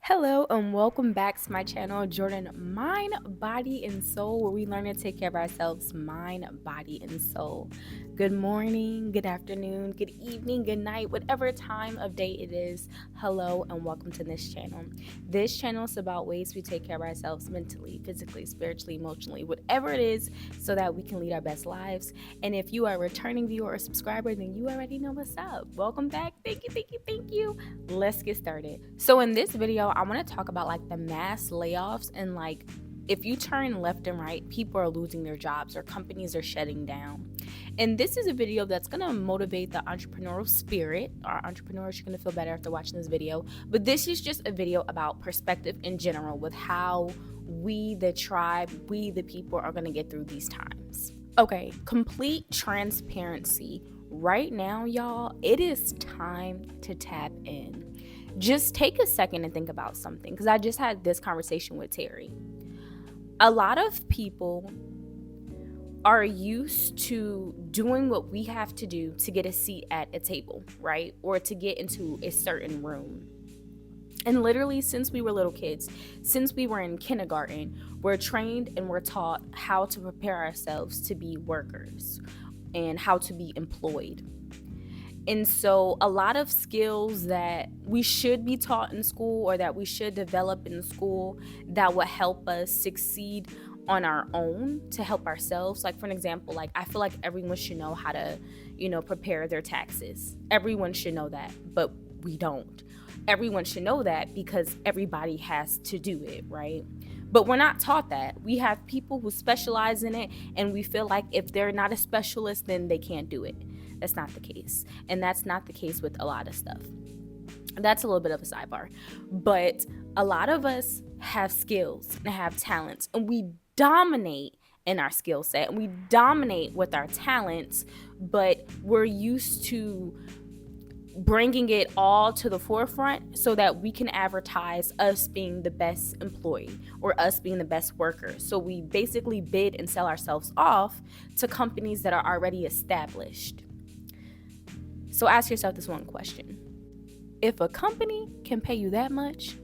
Hello and welcome back to my channel, Jordan Mind, Body, and Soul, where we learn to take care of ourselves, mind, body, and soul. Good morning, good afternoon, good evening, good night, whatever time of day it is. Hello and welcome to this channel. This channel is about ways we take care of ourselves mentally, physically, spiritually, emotionally, whatever it is, so that we can lead our best lives. And if you are a returning viewer or subscriber, then you already know what's up. Welcome back. Thank you, thank you, thank you. Let's get started. So in this video, I want to talk about like the mass layoffs and like if you turn left and right, people are losing their jobs or companies are shutting down. And this is a video that's going to motivate the entrepreneurial spirit. Our entrepreneurs are going to feel better after watching this video. But this is just a video about perspective in general with how we, the tribe, we, the people, are going to get through these times. Okay, complete transparency. Right now, y'all, it is time to tap in. Just take a second and think about something, because I just had this conversation with Terry. A lot of people are used to doing what we have to do to get a seat at a table, right? Or to get into a certain room. And literally, since we were little kids, since we were in kindergarten, we're trained and we're taught how to prepare ourselves to be workers and how to be employed. And so a lot of skills that we should be taught in school or that we should develop in school that will help us succeed on our own to help ourselves. Like, for an example, like I feel like everyone should know how to, prepare their taxes. Everyone should know that, but we don't. Everyone should know that because everybody has to do it, right? But we're not taught that. We have people who specialize in it, and we feel like if they're not a specialist, then they can't do it. That's not the case. And that's not the case with a lot of stuff. That's a little bit of a sidebar. But a lot of us have skills and have talents, and we dominate in our skill set, and we dominate with our talents, but we're used to bringing it all to the forefront so that we can advertise us being the best employee or us being the best worker. So we basically bid and sell ourselves off to companies that are already established. So ask yourself this one question. If a company can pay you that much,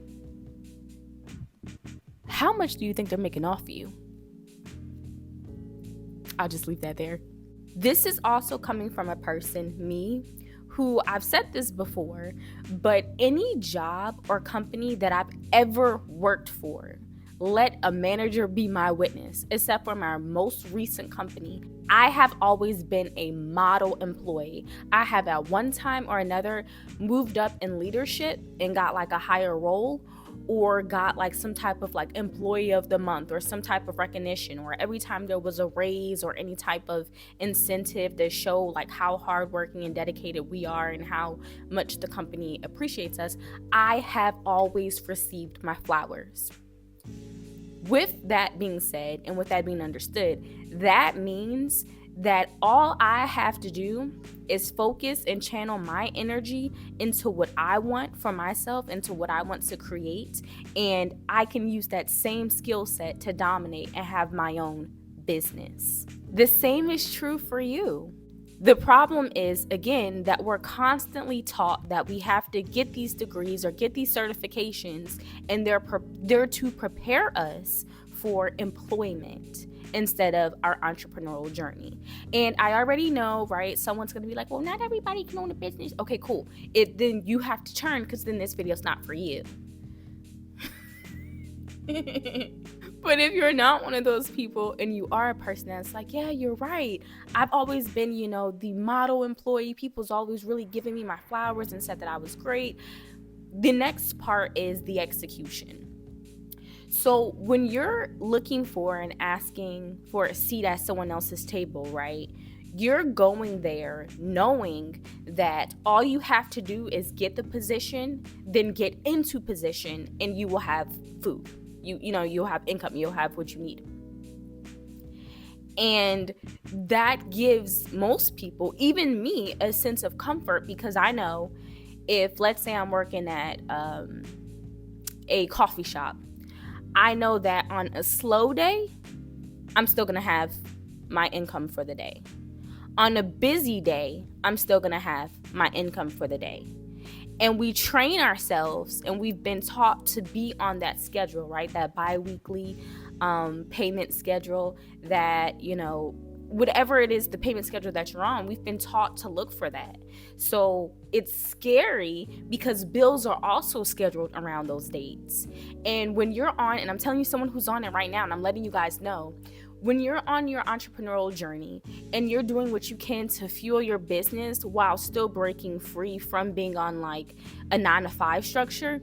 how much do you think they're making off you? I'll just leave that there. This is also coming from a person, me, who I've said this before, but any job or company that I've ever worked for, let a manager be my witness, except for my most recent company, I have always been a model employee. I have at one time or another moved up in leadership and got like a higher role, or got like some type of like employee of the month or some type of recognition, or every time there was a raise or any type of incentive to show like how hardworking and dedicated we are and how much the company appreciates us, I have always received my flowers. With that being said, and with that being understood, that means that all I have to do is focus and channel my energy into what I want for myself, into what I want to create, and I can use that same skill set to dominate and have my own business. The same is true for you. The problem is, again, that we're constantly taught that we have to get these degrees or get these certifications, and they're to prepare us for employment instead of our entrepreneurial journey. And I already know, right? Someone's going to be like, well, not everybody can own a business. Okay, cool. Then you have to turn, because then this video's not for you. But if you're not one of those people and you are a person that's like, yeah, you're right, I've always been, the model employee, people's always really giving me my flowers and said that I was great. The next part is the execution. So when you're looking for and asking for a seat at someone else's table, right, you're going there knowing that all you have to do is get the position, then get into position, and you will have food. You'll have income, you'll have what you need. And that gives most people, even me, a sense of comfort, because I know if, let's say I'm working at a coffee shop, I know that on a slow day, I'm still going to have my income for the day. On a busy day, I'm still going to have my income for the day. And we train ourselves, and we've been taught to be on that schedule, right? That bi-weekly payment schedule, that, whatever it is, the payment schedule that you're on, we've been taught to look for that. So it's scary because bills are also scheduled around those dates. And when you're on, and I'm telling you, someone who's on it right now, and I'm letting you guys know, when you're on your entrepreneurial journey and you're doing what you can to fuel your business while still breaking free from being on like a 9-to-5 structure,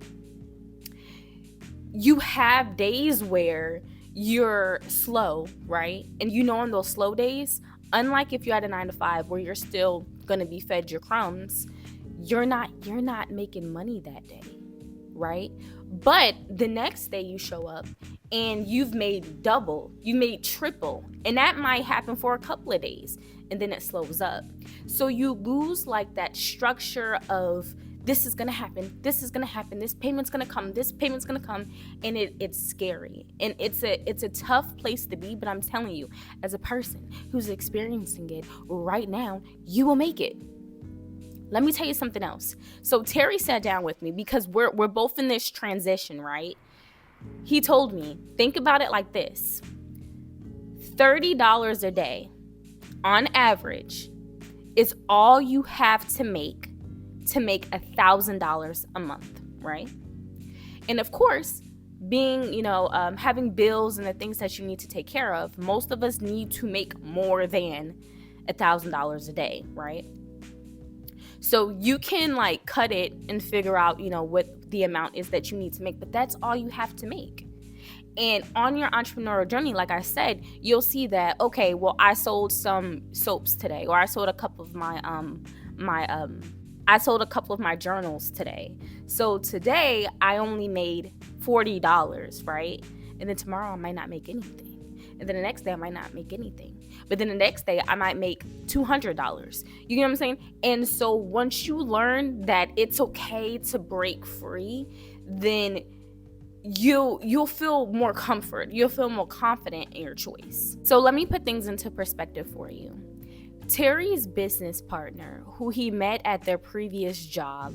you have days where you're slow, right? And on those slow days, unlike if you had a 9-to-5 where you're still gonna be fed your crumbs, you're not making money that day, right? But the next day you show up and you've made double, you made triple, and that might happen for a couple of days, and then it slows up. So you lose like that structure of, this is gonna happen, this is gonna happen, this payment's gonna come, this payment's gonna come, and it's scary, and it's a tough place to be. But I'm telling you, as a person who's experiencing it right now, you will make it. Let me tell you something else. So Terry sat down with me because we're both in this transition, right? He told me, think about it like this: $30 a day on average is all you have to make $1,000 a month, right? And of course, being, having bills and the things that you need to take care of, most of us need to make more than $1,000 a day, right? So you can like cut it and figure out, what the amount is that you need to make, but that's all you have to make. And on your entrepreneurial journey, like I said, you'll see that, okay, well, I sold some soaps today, or I sold a couple of my journals today. So today I only made $40, right? And then tomorrow I might not make anything. And then the next day I might not make anything. But then the next day I might make $200. You know what I'm saying? And so once you learn that it's okay to break free, then you'll feel more comfort. You'll feel more confident in your choice. So let me put things into perspective for you. Terry's business partner, who he met at their previous job,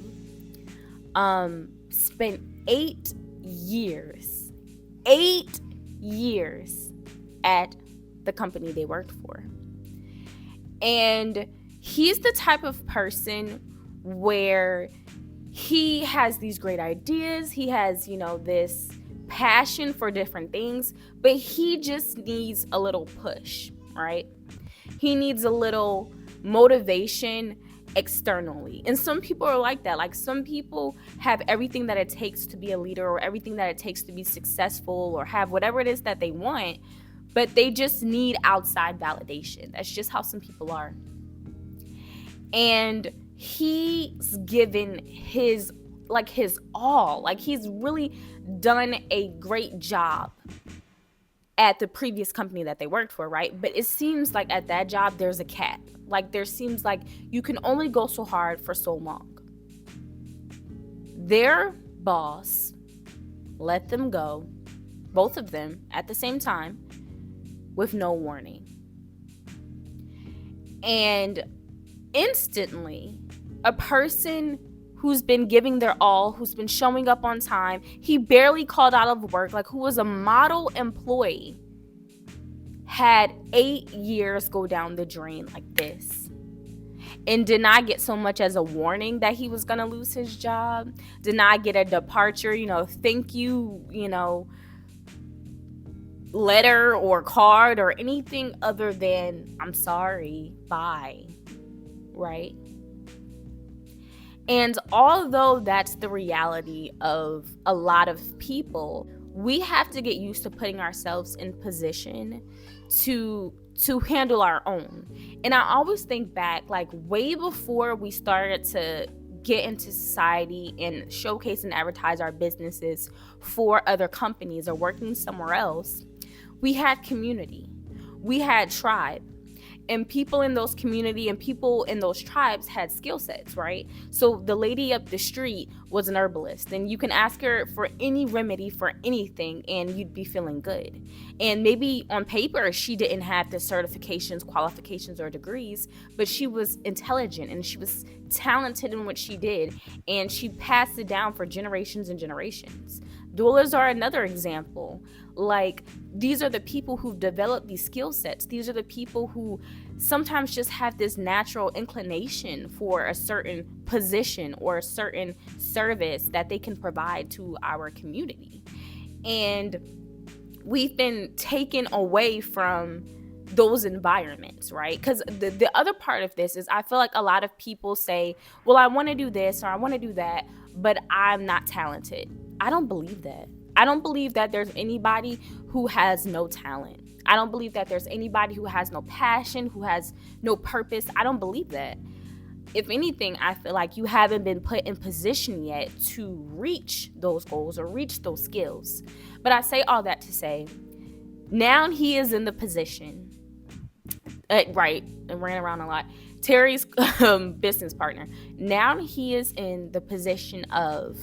spent 8 years at the company they worked for. And he's the type of person where he has these great ideas. He has, this passion for different things, but he just needs a little push, right? He needs a little motivation externally. And some people are like that. Like, some people have everything that it takes to be a leader, or everything that it takes to be successful, or have whatever it is that they want, but they just need outside validation. That's just how some people are. And he's given his all. Like, he's really done a great job at the previous company that they worked for, right? But it seems like at that job, there's a cap. Like, there seems like you can only go so hard for so long. Their boss let them go, both of them at the same time, with no warning. And instantly, a person who's been giving their all, who's been showing up on time, he barely called out of work, like, who was a model employee, had 8 years go down the drain like this, and did not get so much as a warning that he was going to lose his job, did not get a departure, thank you, letter or card or anything other than, I'm sorry, bye, right? And although that's the reality of a lot of people, we have to get used to putting ourselves in position to handle our own. And I always think back, like, way before we started to get into society and showcase and advertise our businesses for other companies or working somewhere else, we had community, we had tribe. And people in those community and people in those tribes had skill sets, right? So the lady up the street was an herbalist, and you can ask her for any remedy for anything and you'd be feeling good. And maybe on paper she didn't have the certifications, qualifications, or degrees, but she was intelligent and she was talented in what she did, and she passed it down for generations and generations. Doulas are another example. Like, these are the people who've developed these skill sets. These are the people who sometimes just have this natural inclination for a certain position or a certain service that they can provide to our community. And we've been taken away from those environments, right? Because the other part of this is, I feel like a lot of people say, well, I want to do this or I want to do that, but I'm not talented. I don't believe that. I don't believe that there's anybody who has no talent. I don't believe that there's anybody who has no passion, who has no purpose. I don't believe that. If anything, I feel like you haven't been put in position yet to reach those goals or reach those skills. But I say all that to say, now he is in the position, right, and ran around a lot. Terry's business partner. Now he is in the position of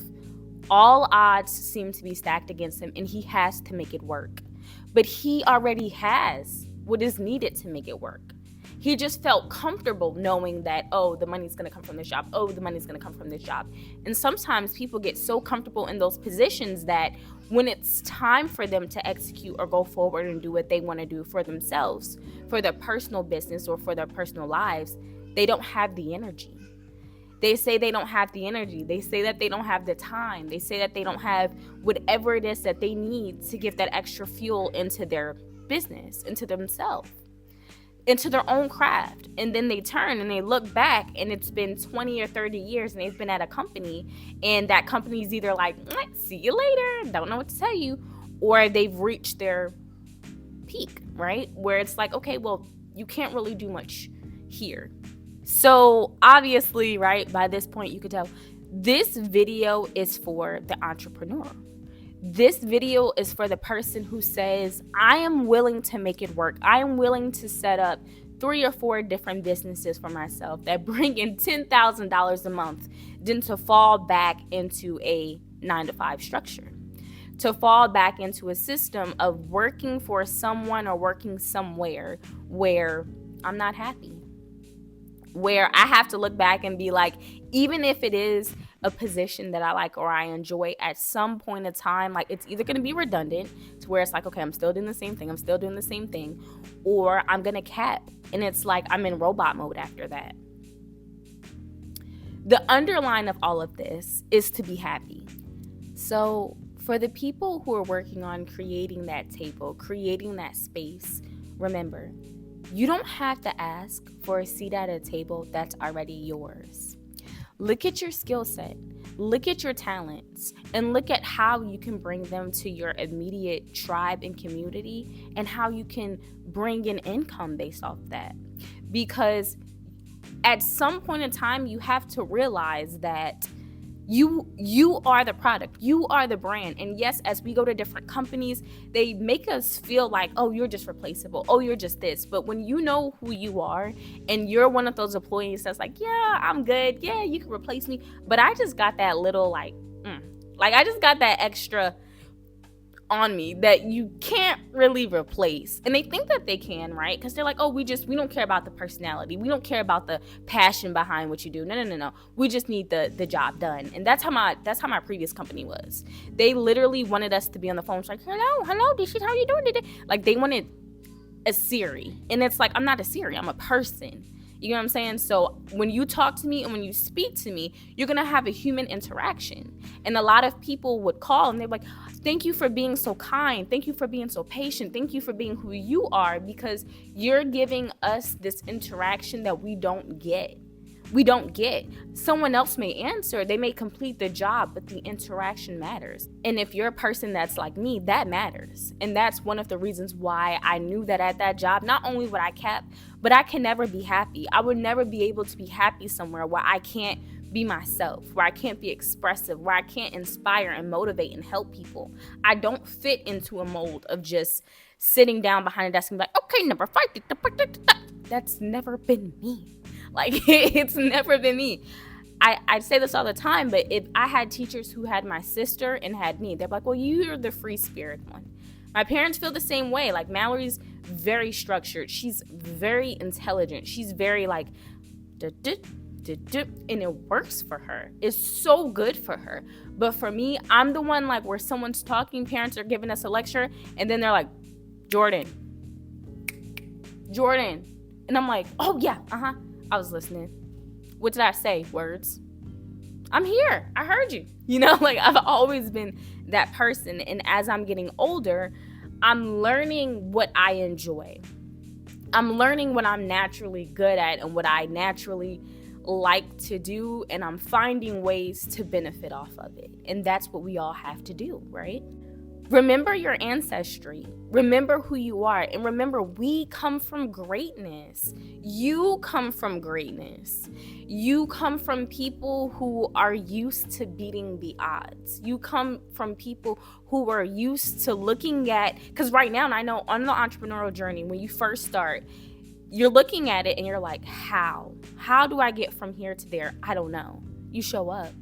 all odds seem to be stacked against him, and he has to make it work. But he already has what is needed to make it work. He just felt comfortable knowing that, oh, the money's going to come from this job. Oh, the money's going to come from this job. And sometimes people get so comfortable in those positions that when it's time for them to execute or go forward and do what they want to do for themselves, for their personal business or for their personal lives, they don't have the energy. They say they don't have the energy. They say that they don't have the time. They say that they don't have whatever it is that they need to give that extra fuel into their business, into themselves, into their own craft. And then they turn and they look back and it's been 20 or 30 years and they've been at a company, and that company's either like, see you later, don't know what to tell you, or they've reached their peak, right? Where it's like, okay, well, you can't really do much here. So obviously, right, by this point you could tell this video is for the entrepreneur. This video is for the person who says, I am willing to make it work. I am willing to set up 3 or 4 different businesses for myself that bring in $10,000 a month, then to fall back into a 9-to-5 structure, to fall back into a system of working for someone or working somewhere where I'm not happy, where I have to look back and be like, even if it is a position that I like or I enjoy, at some point in time, like, it's either going to be redundant to where it's like, okay, I'm still doing the same thing, or I'm going to cap. And it's like I'm in robot mode after that. The underline of all of this is to be happy. So for the people who are working on creating that table, creating that space, remember, you don't have to ask for a seat at a table that's already yours. Look at your skill set, look at your talents, and look at how you can bring them to your immediate tribe and community, and how you can bring in income based off that. Because at some point in time, you have to realize that you are the product, you are the brand. And yes, as we go to different companies, they make us feel like, oh, you're just replaceable, oh, you're just this. But when you know who you are and you're one of those employees that's like, yeah, I'm good, yeah, you can replace me, but I just got that little I just got that extra on me that you can't really replace. And they think that they can, right? Because they're like, oh, we don't care about the personality, we don't care about the passion behind what you do. No, we just need the job done. And that's how my previous company was. They literally wanted us to be on the phone. It's like, hello, Dishit, how you doing today? Like, they wanted a Siri, and it's like, I'm not a Siri, I'm a person. You know what I'm saying? So when you talk to me and when you speak to me, you're going to have a human interaction. And a lot of people would call and they're like, thank you for being so kind. Thank you for being so patient. Thank you for being who you are, because you're giving us this interaction that we don't get. Someone else may answer, they may complete the job, but the interaction matters. And if you're a person that's like me, that matters. And that's one of the reasons why I knew that at that job, not only would I cap, but I can never be happy. I would never be able to be happy somewhere where I can't be myself, where I can't be expressive, where I can't inspire and motivate and help people. I don't fit into a mold of just sitting down behind a desk and be like, okay, number 5. That's never been me. Like, it's never been me. I say this all the time, but if I had teachers who had my sister and had me, they're like, well, you're the free spirit one. My parents feel the same way. Like, Mallory's very structured. She's very intelligent. She's very like, and it works for her. It's so good for her. But for me, I'm the one like where someone's talking, parents are giving us a lecture, and then they're like, Jordan. And I'm like, oh yeah, I was listening. What did I say? Words. I'm here. I heard you. Like, I've always been that person. And as I'm getting older, I'm learning what I enjoy. I'm learning what I'm naturally good at and what I naturally like to do. And I'm finding ways to benefit off of it. And that's what we all have to do, right? Remember your ancestry. Remember who you are. And remember, we come from greatness. You come from greatness. You come from people who are used to beating the odds. You come from people who are used to looking at, because right now, and I know on the entrepreneurial journey, when you first start, you're looking at it and you're like, how? How do I get from here to there? I don't know. You show up.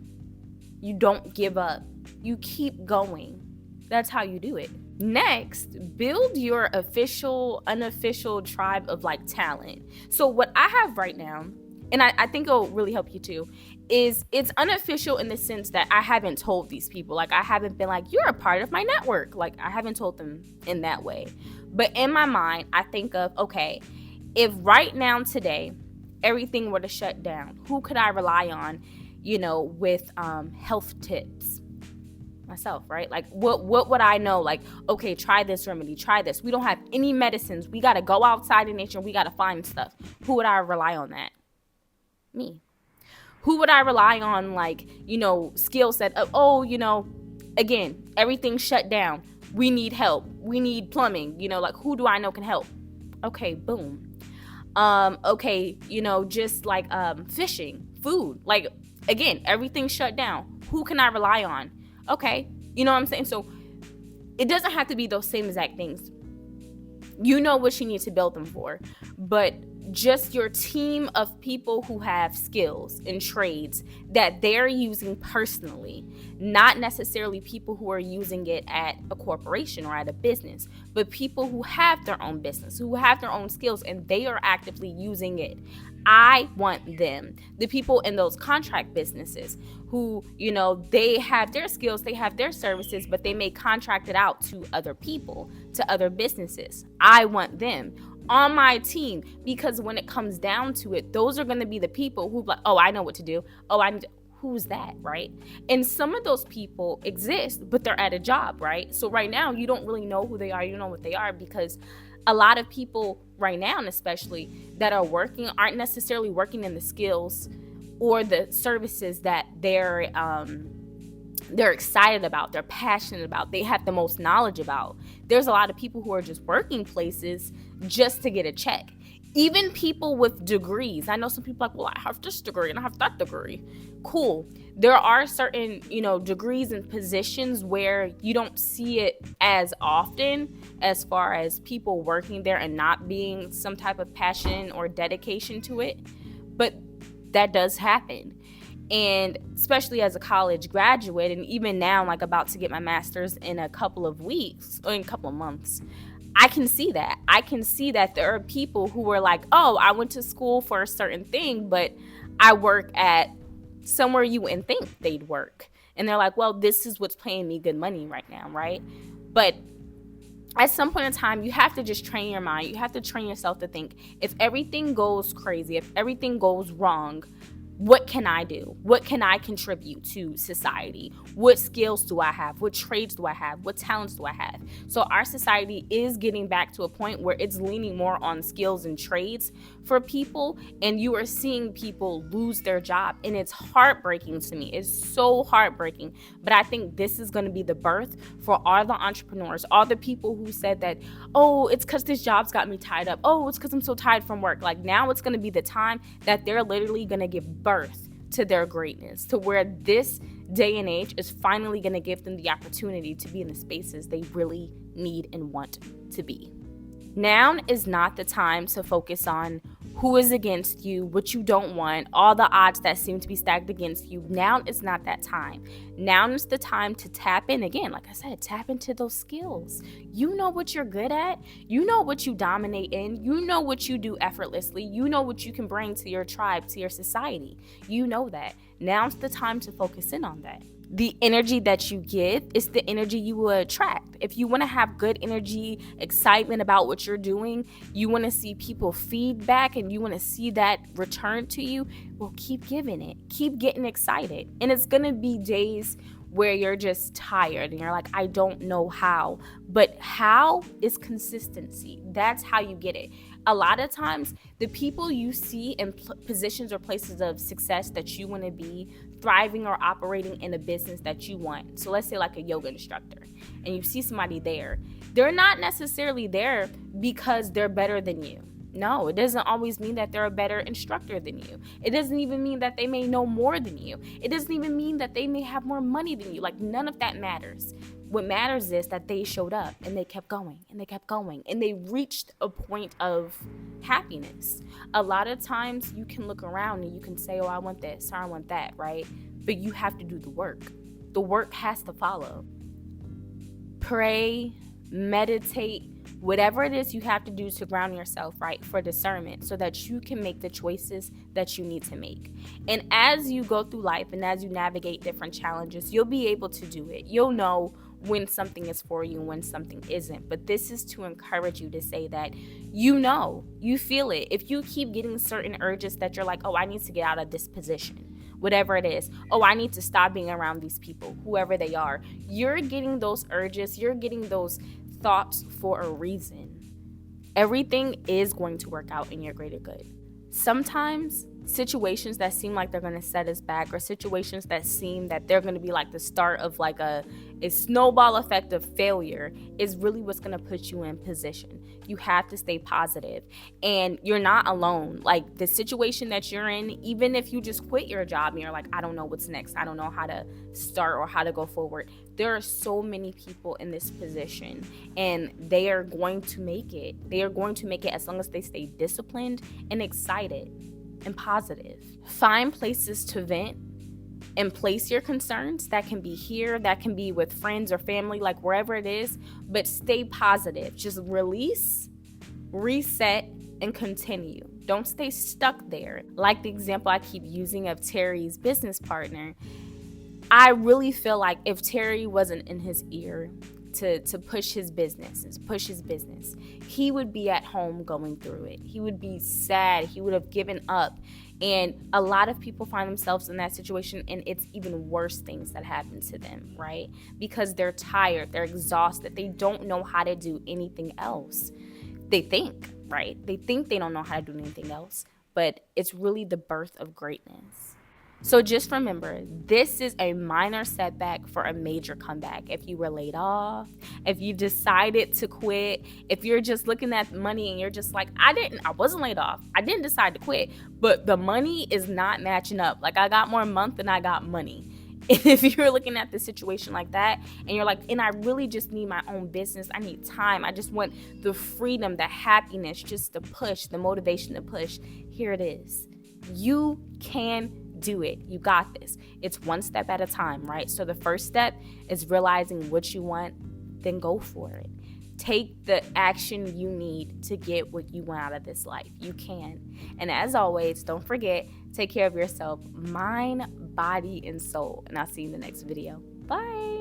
You don't give up. You keep going. That's how you do it. Next, build your official, unofficial tribe of like talent. So what I have right now, and I think it'll really help you too, is it's unofficial in the sense that I haven't told these people. Like, I haven't been like, you're a part of my network. Like, I haven't told them in that way. But in my mind, I think of, okay, if right now today, everything were to shut down, who could I rely on, with health tips? Myself, right? Like, what would I know? Like, okay, try this remedy, try this. We don't have any medicines. We got to go outside in nature. We got to find stuff. Who would I rely on that? Me. Who would I rely on? Like, skill set of, again, everything shut down. We need help. We need plumbing. Like, who do I know can help? Okay, boom. Okay, just like fishing, food. Like, again, everything shut down. Who can I rely on? Okay, you know what I'm saying? So it doesn't have to be those same exact things. You know what you need to build them for, but just your team of people who have skills and trades that they're using personally, not necessarily people who are using it at a corporation or at a business, but people who have their own business, who have their own skills, and they are actively using it. I want them, the people in those contract businesses who, they have their skills, they have their services, but they may contract it out to other people, to other businesses. I want them on my team, because when it comes down to it, those are going to be the people who like, oh, I know what to do. Who's that, right? And some of those people exist, but they're at a job, right? So right now, you don't really know who they are. You don't know what they are, because a lot of people right now, and especially that are working, aren't necessarily working in the skills or the services that they're excited about, they're passionate about, they have the most knowledge about. There's a lot of people who are just working places just to get a check. Even people with degrees. I know some people are like, well, I have this degree and I have that degree. Cool. There are certain, degrees and positions where you don't see it as often as far as people working there and not being some type of passion or dedication to it. But that does happen. And especially as a college graduate, and even now, like about to get my master's in a couple of weeks or in a couple of months, I can see that. I can see that there are people who are like, oh, I went to school for a certain thing, but I work at somewhere you wouldn't think they'd work. And they're like, well, this is what's paying me good money right now, right? But at some point in time, you have to just train your mind. You have to train yourself to think, if everything goes crazy, if everything goes wrong, what can I do? What can I contribute to society? What skills do I have? What trades do I have? What talents do I have? So our society is getting back to a point where it's leaning more on skills and trades for people, and you are seeing people lose their job, and it's heartbreaking to me. It's so heartbreaking. But I think this is going to be the birth for all the entrepreneurs, all the people who said that, oh, it's because this job's got me tied up. Oh, it's because I'm so tired from work. Like, now it's going to be the time that they're literally going to give birth to their greatness, to where this day and age is finally going to give them the opportunity to be in the spaces they really need and want to be. Now is not the time to focus on who is against you, what you don't want, all the odds that seem to be stacked against you. Now it's not that time. Now is the time to tap in again. Like I said, tap into those skills. You know what you're good at. You know what you dominate in. You know what you do effortlessly. You know what you can bring to your tribe, to your society. You know that. Now's the time to focus in on that. The energy that you give is the energy you will attract. If you want to have good energy, excitement about what you're doing, you want to see people feedback and you want to see that return to you, well, keep giving it. Keep getting excited. And it's going to be days where you're just tired and you're like, I don't know how. But how is consistency. That's how you get it. A lot of times, the people you see in positions or places of success that you want to be, thriving or operating in a business that you want. So let's say like a yoga instructor, and you see somebody there. They're not necessarily there because they're better than you. No, it doesn't always mean that they're a better instructor than you. It doesn't even mean that they may know more than you. It doesn't even mean that they may have more money than you. Like, none of that matters. What matters is that they showed up and they kept going and they kept going and they reached a point of happiness. A lot of times you can look around and you can say, oh, I want this or I want that, right? But you have to do the work. The work has to follow. Pray, meditate, whatever it is you have to do to ground yourself, right, for discernment so that you can make the choices that you need to make. And as you go through life and as you navigate different challenges, you'll be able to do it. You'll know when something is for you and when something isn't. But this is to encourage you to say that you know, you feel it. If you keep getting certain urges that you're like, oh, I need to get out of this position, whatever it is. Oh, I need to stop being around these people, whoever they are. You're getting those urges, you're getting those thoughts for a reason. Everything is going to work out in your greater good. Sometimes situations that seem like they're going to set us back, or situations that seem that they're going to be like the start of like a snowball effect of failure, is really what's going to put you in position. You have to stay positive, and you're not alone. Like, the situation that you're in, even if you just quit your job and you're like, I don't know what's next, I don't know how to start or how to go forward, there are so many people in this position, and they are going to make it. They are going to make it as long as they stay disciplined and excited and positive. Find places to vent and place your concerns. That can be here, that can be with friends or family, like wherever it is, but stay positive. Just release, reset, and continue. Don't stay stuck there. Like the example I keep using of Terry's business partner, I really feel like if Terry wasn't in his ear to push his business, he would be at home going through it. He would be sad. He would have given up. And a lot of people find themselves in that situation, and it's even worse things that happen to them, right? Because they're tired, they're exhausted, they don't know how to do anything else. They think, right? They think they don't know how to do anything else, but it's really the birth of greatness. So just remember, this is a minor setback for a major comeback. If you were laid off, if you decided to quit, if you're just looking at money and you're just like, I wasn't laid off, I didn't decide to quit, but the money is not matching up. Like, I got more month than I got money. And if you're looking at the situation like that and you're like, and I really just need my own business, I need time, I just want the freedom, the happiness, just to push, the motivation to push, here it is. You can do it. You got this. It's one step at a time, right? So the first step is realizing what you want, then go for it. Take the action you need to get what you want out of this life. You can. And as always, don't forget, take care of yourself, mind, body, and soul. And I'll see you in the next video. Bye.